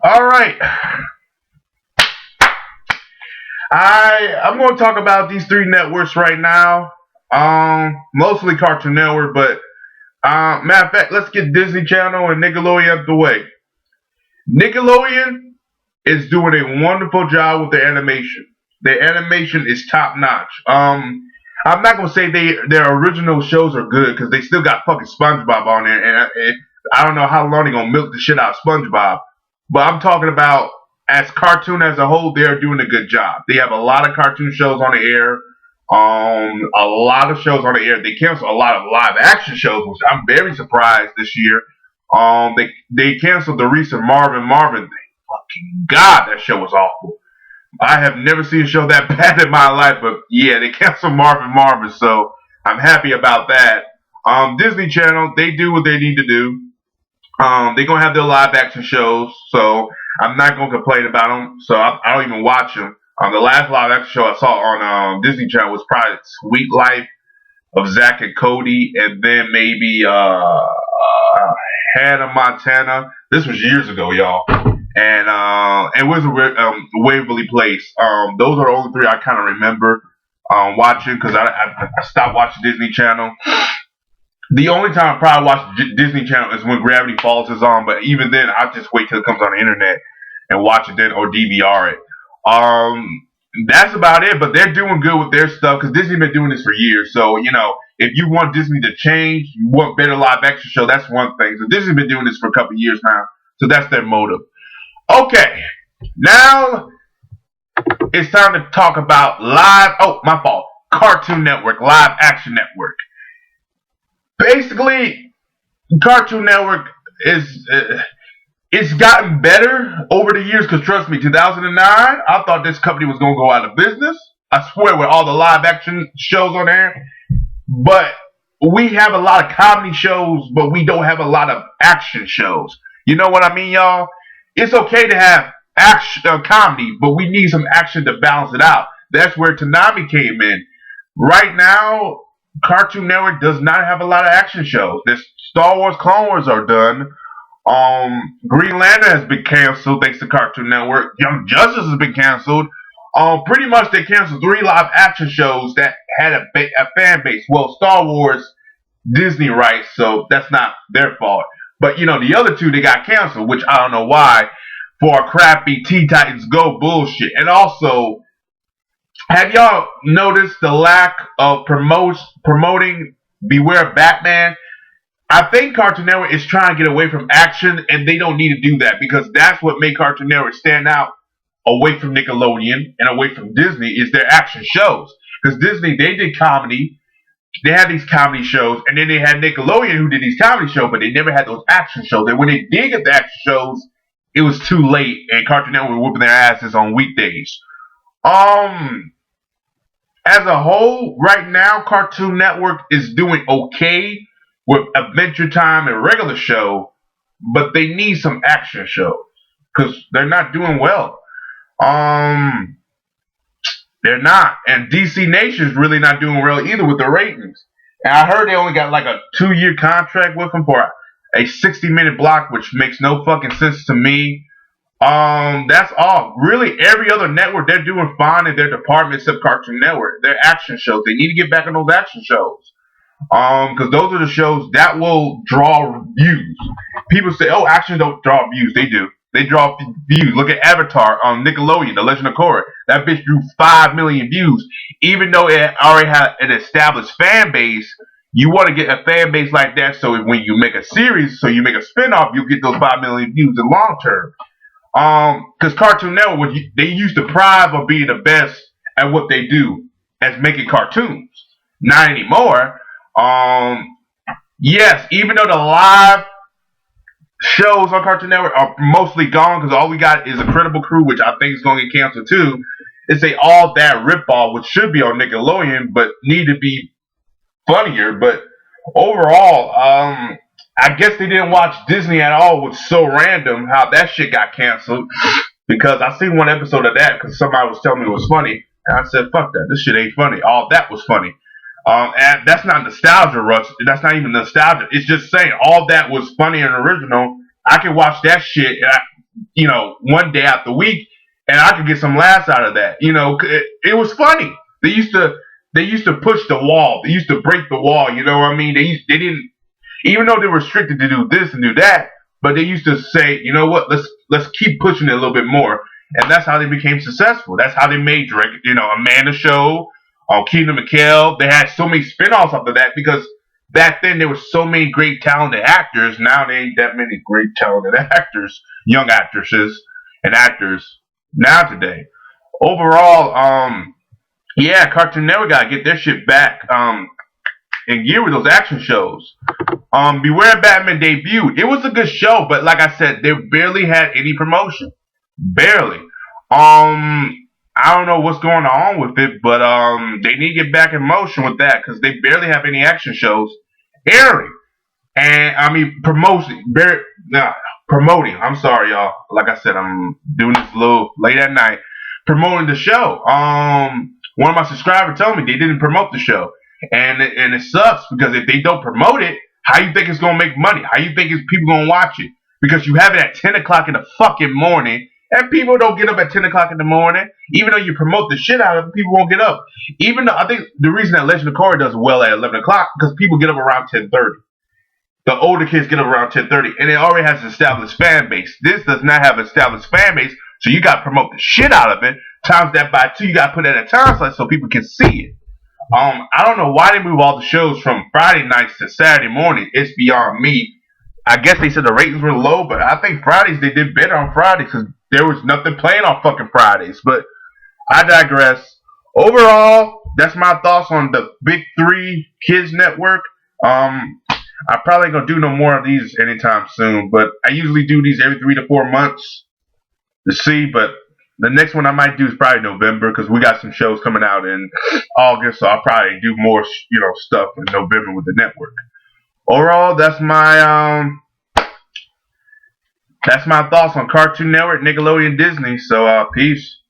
All right. I'm going to talk about these three networks right now. Mostly Cartoon Network, but matter of fact, let's get Disney Channel and Nickelodeon out the way. Nickelodeon is doing a wonderful job with their animation. Their animation is top notch. I'm not gonna say their original shows are good because they still got fucking SpongeBob on there, and I don't know how long they're gonna milk the shit out of SpongeBob. But I'm talking about as cartoon as a whole, they're doing a good job. They have a lot of cartoon shows on the air. A lot of shows on the air. They cancel a lot of live action shows, which I'm very surprised this year. They canceled the recent Marvin thing. Fucking God, that show was awful. I have never seen a show that bad in my life, but yeah, they canceled Marvin, so I'm happy about that. Disney Channel, they do what they need to do. They're gonna have their live action shows, so I'm not gonna complain about them. So I don't even watch them. The last live action show I saw on Disney Channel was probably Sweet Life of Zach and Cody, and then maybe Hannah Montana. This was years ago, y'all. And was Waverly Place. Those are the only three I kind of remember watching because I stopped watching Disney Channel. The only time I probably watch Disney Channel is when Gravity Falls is on, but even then, I just wait till it comes on the internet and watch it then or DVR it. That's about it, but they're doing good with their stuff because Disney's been doing this for years. So, if you want Disney to change, you want better live action show, that's one thing. So Disney's been doing this for a couple of years now. So that's their motive. Okay, now it's time to talk about my fault. Cartoon Network, Live Action Network. Basically, Cartoon Network is it's gotten better over the years. Cause trust me, 2009, I thought this company was gonna go out of business. I swear, with all the live action shows on there, but we have a lot of comedy shows, but we don't have a lot of action shows. You know what I mean, y'all? It's okay to have action comedy, but we need some action to balance it out. That's where Tanami came in. Right now, Cartoon Network does not have a lot of action shows. This Star Wars Clone Wars are done. Green Lantern has been canceled thanks to Cartoon Network. Young Justice has been canceled. Pretty much they canceled three live action shows that had a fan base. Well, Star Wars, Disney rights, so that's not their fault. But the other two they got canceled, which I don't know why, for a crappy Teen Titans Go bullshit. And also, have y'all noticed the lack of promoting Beware of Batman? I think Cartoon Network is trying to get away from action, and they don't need to do that because that's what made Cartoon Network stand out away from Nickelodeon and away from Disney is their action shows. Because Disney, they did comedy, they had these comedy shows, and then they had Nickelodeon who did these comedy shows, but they never had those action shows. And when they did get the action shows, it was too late, and Cartoon Network was whooping their asses on weekdays. Um, as a whole, right now, Cartoon Network is doing okay with Adventure Time and regular show, but they need some action shows because they're not doing well. Um, they're not, and DC Nation's really not doing well either with the ratings. And I heard they only got like a 2-year contract with them for a 60-minute block, which makes no fucking sense to me. That's all. Really, every other network they're doing fine in their department except Cartoon Network. Their action shows. They need to get back on those action shows. Because those are the shows that will draw views. People say, "Oh, action don't draw views." They do. They draw views. Look at Avatar on Nickelodeon, The Legend of Korra. That bitch drew 5 million views, even though it already had an established fan base. You want to get a fan base like that, so when you make a series, so you make a spinoff, you get those 5 million views in long term. Because Cartoon Network, they used to pride of being the best at what they do, as making cartoons. Not anymore. Yes, even though the live shows on Cartoon Network are mostly gone because all we got is Incredible Crew, which I think is going to get canceled too. It's a all that ripoff, which should be on Nickelodeon, but need to be funnier. But overall, I guess they didn't watch Disney at all. It was so random how that shit got canceled because I seen one episode of that because somebody was telling me it was funny, and I said, "Fuck that! This shit ain't funny." All that was funny. And that's not nostalgia rush. That's not even nostalgia. It's just saying all that was funny and original. I can watch that shit. one day out the week, and I could get some laughs out of that. It was funny. They used to push the wall. They used to break the wall. You know what I mean? They didn't, even though they were restricted to do this and do that, but they used to say, you know what, let's keep pushing it a little bit more, and that's how they became successful. That's how they made Drake, Amanda Show, Keenan McKell. They had so many spinoffs after that because back then there were so many great talented actors. Now there ain't that many great talented actors, young actresses and actors now today. Overall, yeah, Cartoon Network gotta get their shit back. And gear with those action shows. Beware Batman debuted. It was a good show, but like I said, they barely had any promotion. Barely. I don't know what's going on with it, but they need to get back in motion with that because they barely have any action shows airing. And I mean promoting. I'm sorry, y'all. Like I said, I'm doing this a little late at night. Promoting the show. One of my subscribers told me they didn't promote the show. And it sucks because if they don't promote it, how you think it's gonna make money? How you think people gonna watch it? Because you have it at 10 o'clock in the fucking morning, and people don't get up at 10 o'clock in the morning. Even though you promote the shit out of it, people won't get up. Even though I think the reason that Legend of Korra does well at 11 o'clock because people get up around 10:30. The older kids get up around 10:30, and it already has an established fan base. This does not have an established fan base, so you got to promote the shit out of it. Times that by 2, you got to put it at a time slot so people can see it. I don't know why they move all the shows from Friday nights to Saturday morning. It's beyond me. I guess they said the ratings were low, but I think Fridays they did better on Fridays because there was nothing playing on fucking Fridays. But I digress. Overall, that's my thoughts on the Big Three Kids Network. I probably gonna do no more of these anytime soon, but I usually do these every 3 to 4 months to see. But the next one I might do is probably November because we got some shows coming out in August, so I'll probably do more, stuff in November with the network. Overall, that's my thoughts on Cartoon Network, Nickelodeon, Disney. So, peace.